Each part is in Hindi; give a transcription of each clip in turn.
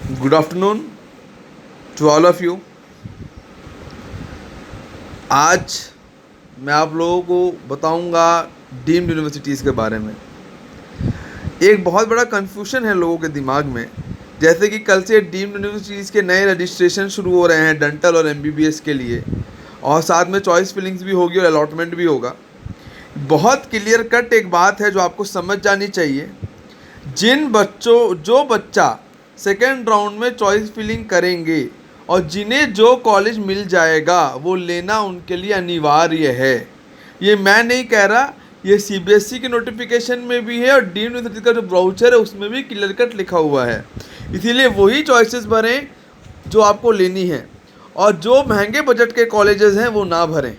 Good afternoon to all of you. आज मैं आप लोगों को बताऊंगा डीम्ड यूनिवर्सिटीज़ के बारे में। एक बहुत बड़ा कन्फ्यूजन है लोगों के दिमाग में, जैसे कि कल से डीम्ड यूनिवर्सिटीज़ के नए रजिस्ट्रेशन शुरू हो रहे हैं डेंटल और एमबीबीएस के लिए, और साथ में चॉइस फिलिंग्स भी होगी और अलॉटमेंट भी होगा। बहुत क्लियर कट एक बात है जो आपको समझ जानी चाहिए। जो बच्चा सेकेंड राउंड में चॉइस फिलिंग करेंगे और जिन्हें जो कॉलेज मिल जाएगा वो लेना उनके लिए अनिवार्य है। ये मैं नहीं कह रहा, ये सीबीएसई के नोटिफिकेशन में भी है और डीम्ड यूनिवर्सिटी का जो ब्राउचर है उसमें भी क्लियर कट लिखा हुआ है। इसीलिए वही चॉइसेस भरें जो आपको लेनी है, और जो महंगे बजट के कॉलेजेस हैं वो ना भरें,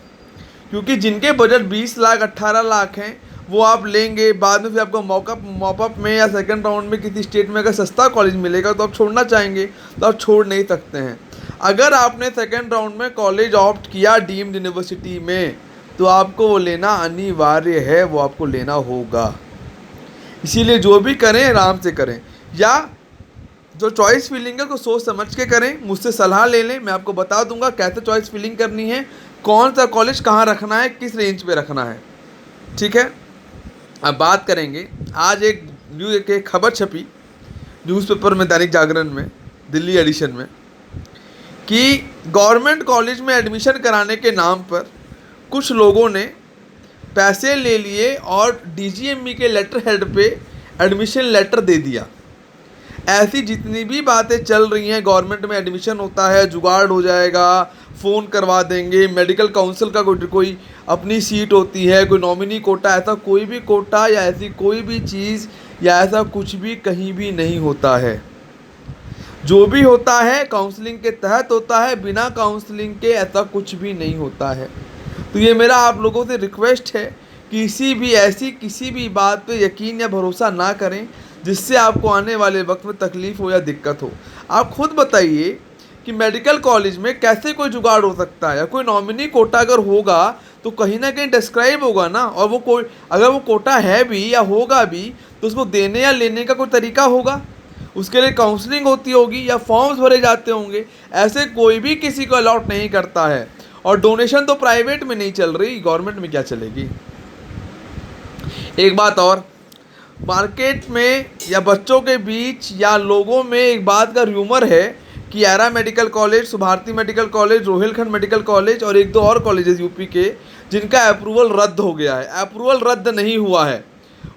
क्योंकि जिनके बजट 20 लाख 18 लाख हैं वो आप लेंगे, बाद में फिर आपको मॉपअप में या सेकंड राउंड में किसी स्टेट में अगर सस्ता कॉलेज मिलेगा तो आप छोड़ना चाहेंगे, तो आप छोड़ नहीं सकते हैं। अगर आपने सेकंड राउंड में कॉलेज ऑप्ट किया डीम्ड यूनिवर्सिटी में तो आपको वो लेना अनिवार्य है, वो आपको लेना होगा। इसीलिए जो भी करें आराम से करें, या जो चॉइस फिलिंग है को सोच समझ के करें, मुझसे सलाह ले लें, मैं आपको बता दूंगा कैसे चॉइस फिलिंग करनी है, कौन सा कॉलेज कहाँ रखना है, किस रेंज पे रखना है। ठीक है, अब बात करेंगे। आज एक खबर छपी न्यूज़पेपर में, दैनिक जागरण में, दिल्ली एडिशन में, कि गवर्नमेंट कॉलेज में एडमिशन कराने के नाम पर कुछ लोगों ने पैसे ले लिए और डीजीएमई के लेटर हेड पे एडमिशन लेटर दे दिया। ऐसी जितनी भी बातें चल रही हैं, गवर्नमेंट में एडमिशन होता है जुगाड़ हो जाएगा, फ़ोन करवा देंगे, मेडिकल काउंसिल का कोई अपनी सीट होती है, कोई नॉमिनी कोटा, ऐसा कोई भी कोटा या ऐसी कोई भी चीज़ या ऐसा कुछ भी कहीं भी नहीं होता है। जो भी होता है काउंसलिंग के तहत होता है, बिना काउंसलिंग के ऐसा कुछ भी नहीं होता है। तो ये मेरा आप लोगों से रिक्वेस्ट है, किसी भी बात पे यकीन या भरोसा ना करें जिससे आपको आने वाले वक्त में तकलीफ़ हो या दिक्कत हो। आप खुद बताइए कि मेडिकल कॉलेज में कैसे कोई जुगाड़ हो सकता है, या कोई नॉमिनी कोटा अगर होगा तो कहीं ना कहीं डिस्क्राइब होगा ना, और वो कोई अगर वो कोटा है भी या होगा भी तो उसको देने या लेने का कोई तरीका होगा, उसके लिए काउंसलिंग होती होगी या फॉर्म्स भरे जाते होंगे। ऐसे कोई भी किसी को अलॉट नहीं करता है, और डोनेशन तो प्राइवेट में नहीं चल रही, गवर्नमेंट में क्या चलेगी। एक बात और, मार्केट में या बच्चों के बीच या लोगों में एक बात का र्यूमर है कि era medical college, Subharti medical college, Rohilkhand medical college और एक दो और कॉलेजेस यूपी के जिनका अप्रूवल रद्द हो गया है। अप्रूवल रद्द नहीं हुआ है,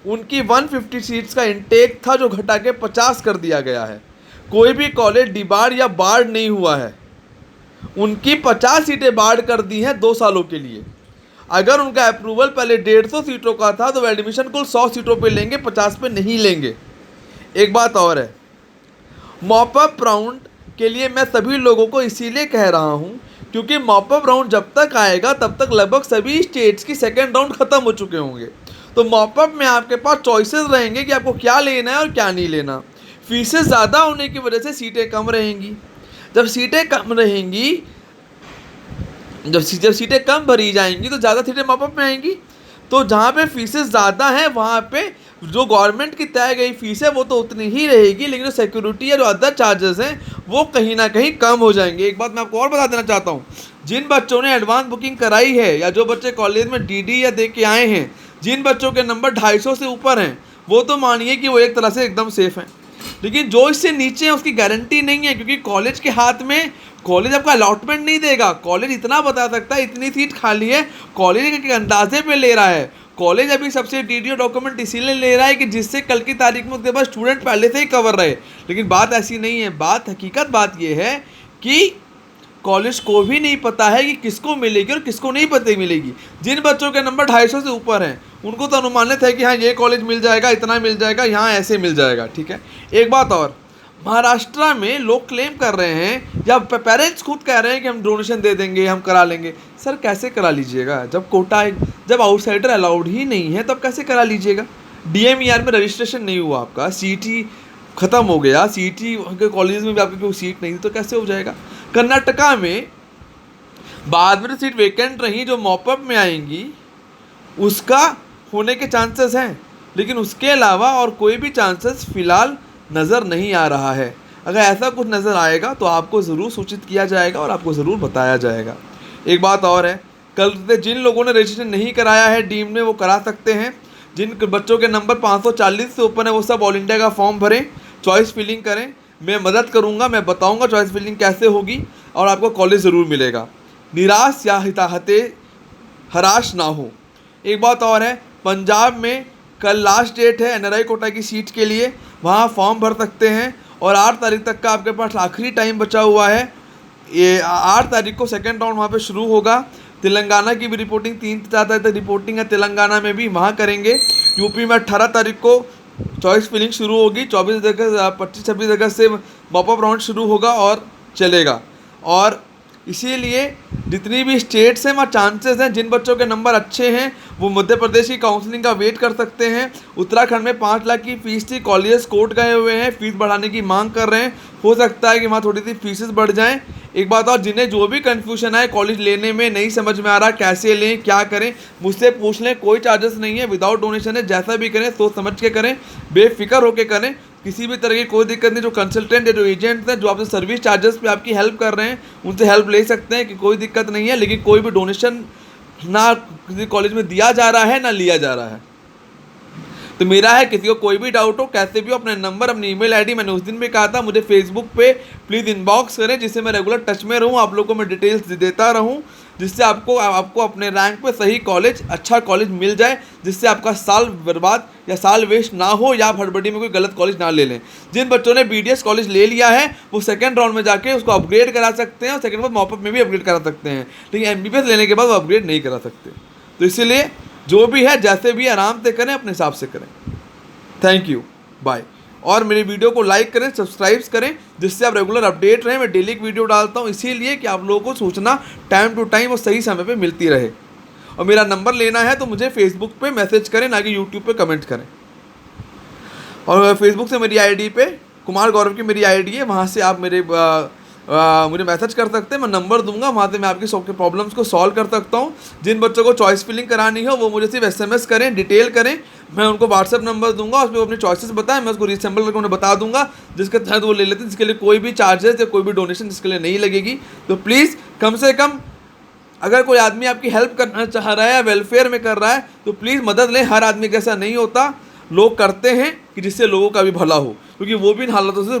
उनकी 150 सीट्स का इंटेक था जो घटा के 50 कर दिया गया है। कोई भी कॉलेज डिबार्ड या बार्ड नहीं हुआ है, उनकी 50 सीटें बार्ड कर दी हैं 2 सालों के लिए। अगर उनका अप्रूवल पहले 150 सीटों का था तो एडमिशन कुल 100 सीटों पे लेंगे, 50 पे नहीं लेंगे। एक बात और है, मॉपअप राउंड के लिए मैं सभी लोगों को इसीलिए कह रहा हूँ क्योंकि मॉपअप राउंड जब तक आएगा तब तक लगभग सभी स्टेट्स की सेकेंड राउंड ख़त्म हो चुके होंगे। तो मॉपअप में आपके पास चॉइसेस रहेंगे कि आपको क्या लेना है और क्या नहीं लेना। फीसेस ज़्यादा होने की वजह से सीटें कम रहेंगी। जब सीटें कम रहेंगी, जब सीटें कम भरी जाएंगी तो ज़्यादा सीटें मॉपअप में आएंगी। तो जहाँ पे फीसेस ज़्यादा हैं वहाँ पे जो गवर्नमेंट की तय गई फीस है वो तो उतनी ही रहेगी, लेकिन जो सिक्योरिटी या जो अदर चार्जेस हैं वो कहीं ना कहीं कम हो जाएंगे। एक बात मैं आपको और बता देना चाहता हूँ, जिन बच्चों ने एडवांस बुकिंग कराई है या जो बच्चे कॉलेज में डीडी या दे के आए हैं, जिन बच्चों के नंबर 250 से ऊपर हैं वो तो मानिए कि वो एक तरह से एकदम सेफ हैं, लेकिन जो इससे नीचे है उसकी गारंटी नहीं है, क्योंकि कॉलेज के हाथ में कॉलेज आपका अलॉटमेंट नहीं देगा। कॉलेज इतना बता सकता है इतनी सीट खाली है, कॉलेज के अंदाजे पे ले रहा है। कॉलेज अभी सबसे डीडीओ डॉक्यूमेंट इसीलिए ले रहा है कि जिससे कल की तारीख में उसके पास स्टूडेंट पहले से ही कवर रहे, लेकिन बात ऐसी नहीं है। हकीकत बात यह है कि कॉलेज को भी नहीं पता है कि किसको मिलेगी और किसको नहीं पता मिलेगी। जिन बच्चों के नंबर 250 से ऊपर हैं उनको तो अनुमानित है कि हाँ ये कॉलेज मिल जाएगा, इतना मिल जाएगा, यहाँ ऐसे मिल जाएगा। ठीक है, एक बात और, महाराष्ट्र में लोग क्लेम कर रहे हैं या पेरेंट्स खुद कह रहे हैं कि हम डोनेशन दे देंगे, हम करा लेंगे। सर कैसे करा लीजिएगा जब कोटा, जब आउटसाइडर अलाउड ही नहीं है तब कैसे करा लीजिएगा। डीएमईआर में रजिस्ट्रेशन नहीं हुआ आपका, सीटी ख़त्म हो गया, सीटी के कॉलेज में भी आपकी कोई सीट नहीं थी, तो कैसे हो जाएगा। कर्नाटका में बाद में तो सीट वेकेंट रही जो मॉपअप में आएंगी उसका होने के चांसेस हैं, लेकिन उसके अलावा और कोई भी चांसेस फ़िलहाल नज़र नहीं आ रहा है। अगर ऐसा कुछ नज़र आएगा तो आपको ज़रूर सूचित किया जाएगा और आपको ज़रूर बताया जाएगा। एक बात और है, कल से जिन लोगों ने रजिस्ट्रेशन नहीं कराया है डीम में, वो करा सकते हैं। जिन बच्चों के नंबर 540 से ऊपर है वो सब ऑल इंडिया का फॉर्म भरें, चॉइस फिलिंग करें। मैं मदद करूंगा, मैं बताऊंगा चॉइस फिलिंग कैसे होगी और आपको कॉलेज ज़रूर मिलेगा। निराश या हराश ना हो। एक बात और है, पंजाब में कल लास्ट डेट है एनआरआई कोटा की सीट के लिए, वहाँ फॉर्म भर सकते हैं और 8 तारीख तक का आपके पास आखिरी टाइम बचा हुआ है। ये 8 तारीख को सेकेंड राउंड वहाँ पे शुरू होगा। तेलंगाना की भी रिपोर्टिंग 3 से 4 तारीख तक रिपोर्टिंग है, तेलंगाना में भी वहाँ करेंगे। यूपी में 18 तारीख को चॉइस फिलिंग शुरू होगी, 25-26 अगस्त से मॉपअप राउंड शुरू होगा और चलेगा। और इसीलिए जितनी भी स्टेट्स हैं वहाँ चांसेस हैं, जिन बच्चों के नंबर अच्छे हैं वो मध्य प्रदेश की काउंसलिंग का वेट कर सकते हैं। उत्तराखंड में 5 लाख की फीस थी, कॉलेजेस कोर्ट गए हुए हैं, फीस बढ़ाने की मांग कर रहे हैं। हो सकता है कि वहाँ थोड़ी सी फीसेस बढ़ जाएं। एक बात और, जिन्हें जो भी कन्फ्यूजन है कॉलेज लेने में, नहीं समझ में आ रहा कैसे लें क्या करें, मुझसे पूछ लें, कोई चार्जेस नहीं है, विदाउट डोनेशन है। जैसा भी करें सोच समझ के करें, बेफिक्र होकर करें, किसी भी तरह की कोई दिक्कत नहीं। जो कंसल्टेंट है, जो एजेंट्स हैं, जो आपसे सर्विस चार्जेस पे आपकी हेल्प कर रहे हैं, उनसे हेल्प ले सकते हैं कि कोई दिक्कत नहीं है। लेकिन कोई भी डोनेशन ना किसी कॉलेज में दिया जा रहा है ना लिया जा रहा है। तो मेरा है, किसी को कोई भी डाउट हो कैसे भी हो, अपने नंबर, अपनी ईमेल आईडी, मैंने उस दिन भी कहा था, मुझे फेसबुक पे प्लीज़ इनबॉक्स करें, जिससे मैं रेगुलर टच में रहूँ, आप लोगों को मैं डिटेल्स देता रहूँ, जिससे आपको अपने रैंक पे सही कॉलेज, अच्छा कॉलेज मिल जाए, जिससे आपका साल बर्बाद या साल वेस्ट ना हो, या आप हड़बड़ी में कोई गलत कॉलेज ना ले लें। जिन बच्चों ने BDS कॉलेज ले लिया है वो सेकंड राउंड में जाके उसको अपग्रेड करा सकते हैं और सेकंड बाद मॉपअप में भी अपग्रेड करा सकते हैं, लेकिन MBBS लेने के बाद वो अपग्रेड नहीं करा सकते। तो इसीलिए जो भी है जैसे भी आराम से करें, अपने हिसाब से करें। Thank you, bye. और मेरी वीडियो को लाइक करें, सब्सक्राइब करें, जिससे आप रेगुलर अपडेट रहें। मैं डेली एक वीडियो डालता हूँ इसीलिए कि आप लोगों को सूचना टाइम टू टाइम और सही समय पे मिलती रहे। और मेरा नंबर लेना है तो मुझे फेसबुक पे मैसेज करें, ना कि यूट्यूब पे कमेंट करें। और फेसबुक से मेरी आईडी पे कुमार गौरव की मेरी आईडी है, वहाँ से आप मुझे मैसेज कर सकते हैं, मैं नंबर दूंगा, वहाँ से मैं आपकी सबके प्रॉब्लम्स को सॉल्व कर सकता हूँ। जिन बच्चों को चॉइस फिलिंग करानी हो वो मुझे सिर्फ SMS करें, डिटेल करें, मैं उनको व्हाट्सएप नंबर दूंगा, उसमें अपनी चॉइसेस बताएं, मैं उसको रिसेंबल करके उन्हें बता दूंगा, जिसके तहत वो ले लेते हैं, जिसके लिए कोई भी चार्जेस या कोई भी डोनेशन इसके लिए नहीं लगेगी। तो प्लीज़ कम से कम अगर कोई आदमी आपकी हेल्प करना चाह रहा है या वेलफेयर में कर रहा है तो प्लीज़ मदद लें। हर आदमी कैसा नहीं होता, लोग करते हैं कि जिससे लोगों का भी भला हो, क्योंकि वो भी इन हालातों से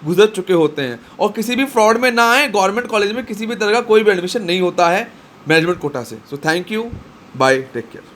गुजर चुके होते हैं। और किसी भी फ्रॉड में ना आए। गवर्नमेंट कॉलेज में किसी भी तरह का कोई भी एडमिशन नहीं होता है मैनेजमेंट कोटा से। So thank you, bye, take care.